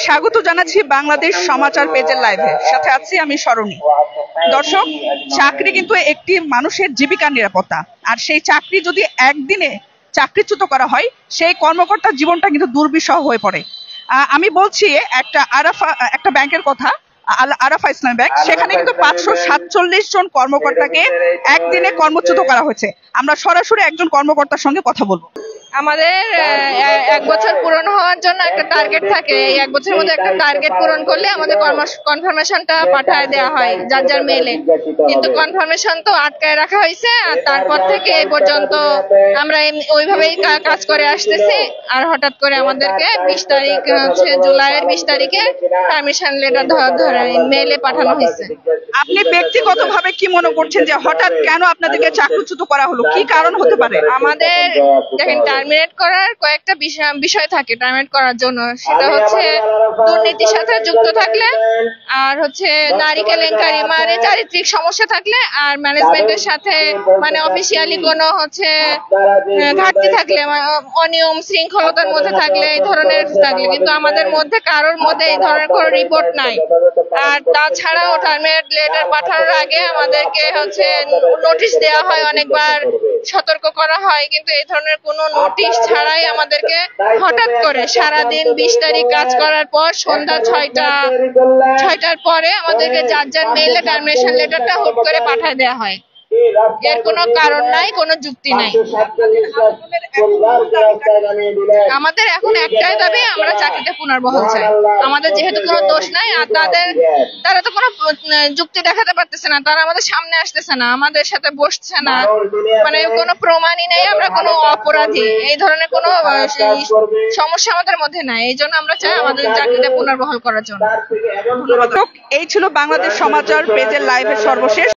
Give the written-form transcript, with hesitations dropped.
স্বাগত জানাচ্ছি বাংলাদেশ সমাচার পেজের লাইভে। সাথে আছি আমি সরণি। দর্শক, চাকরি কিন্তু একটি মানুষের জীবিকার নিরাপত্তা, আর সেই চাকরি যদি একদিনে চাকরিচ্যুত করা হয়, সেই কর্মকর্তার জীবনটা কিন্তু দুর্বিষহ হয়ে পড়ে। আমি বলছি একটা ব্যাংকের কথা, আরাফা ইসলামী ব্যাংক। সেখানে কিন্তু 547 জন কর্মকর্তাকে একদিনে কর্মচ্যুত করা হয়েছে। আমরা সরাসরি একজন কর্মকর্তার সঙ্গে কথা বলবো। আমাদের 1 বছর পূরণ হওয়ার জন্য একটা টার্গেট থাকে। এই 1 বছরের মধ্যে একটা টার্গেট পূরণ করলে আমাদের কনফার্মেশনটা পাঠায় দেওয়া হয় যার যার মেইলে। কিন্তু কনফার্মেশন তো আটকায় রাখা হয়েছে, আর তারপর থেকে এই পর্যন্ত আমরা ওইভাবেই কাজ করে আসতেছি। আর হঠাৎ করে আমাদেরকে 20 তারিখ জুলাইয়ের 20 তারিখে পারমিশন লেটার ধরে মেইলে পাঠানো হয়েছে। আপনি ব্যক্তিগতভাবে কি মনে করছেন যে হঠাৎ কেন আপনাদেরকে চাকরিচ্যুত করা হলো? কি কারণ হতে পারে? আমাদের দেখেন, টার্মিনেট করার কয়েকটা বিষয় থাকে টার্মিনেট করার জন্য। সেটা হচ্ছে দুর্নীতির সাথে যুক্ত থাকলে, আর হচ্ছে নারী কেলেঙ্কারি মানে চারিত্রিক সমস্যা থাকলে, আর ম্যানেজমেন্টের সাথে মানে অফিসিয়ালি কোনো ঘাটতি থাকলে, অনিয়ম শৃঙ্খলতার মধ্যে থাকলে, এই ধরনের থাকলে। কিন্তু আমাদের মধ্যে কারোর মধ্যে এই ধরনের কোনো রিপোর্ট নাই। আর তাছাড়াও টার্মিনেট লেটার পাঠানোর আগে আমাদেরকে নোটিশ দেওয়া হয়, অনেকবার সতর্ক করা হয়, কিন্তু এই ধরনের কোনো নোটিশ ছাড়াই আমাদেরকে হঠাৎ করে সারাদিন 20 তারিখ কাজ করার পর সন্ধ্যা 6টার পরে আমাদেরকে যার যার মেইলে টার্মিনেশন লেটারটা হুট করে পাঠিয়ে দেওয়া হয়। এর কোনো কারণ নাই, কোনো যুক্তি নাই। আমাদের এখন একটাই দাবি, আমরা চাকরিতে পুনর্বহাল চাই। আমাদের যেহেতু কোনো দোষ নাই, আর তারা তো কোনো যুক্তি দেখাতে পারতেছে না, তারা আমাদের সামনে আসতেছে না, আমাদের সাথে বসছে না, মানে কোনো প্রমাণই নেই আমরা কোনো অপরাধী। এই ধরনের কোনো সমস্যা আমাদের মধ্যে নাই। এই জন্য আমরা চাই আমাদের চাকরিতে পুনর্বহাল করার জন্য। এই ছিল বাংলাদেশ সমাচার পেজের লাইভের সর্বশেষ।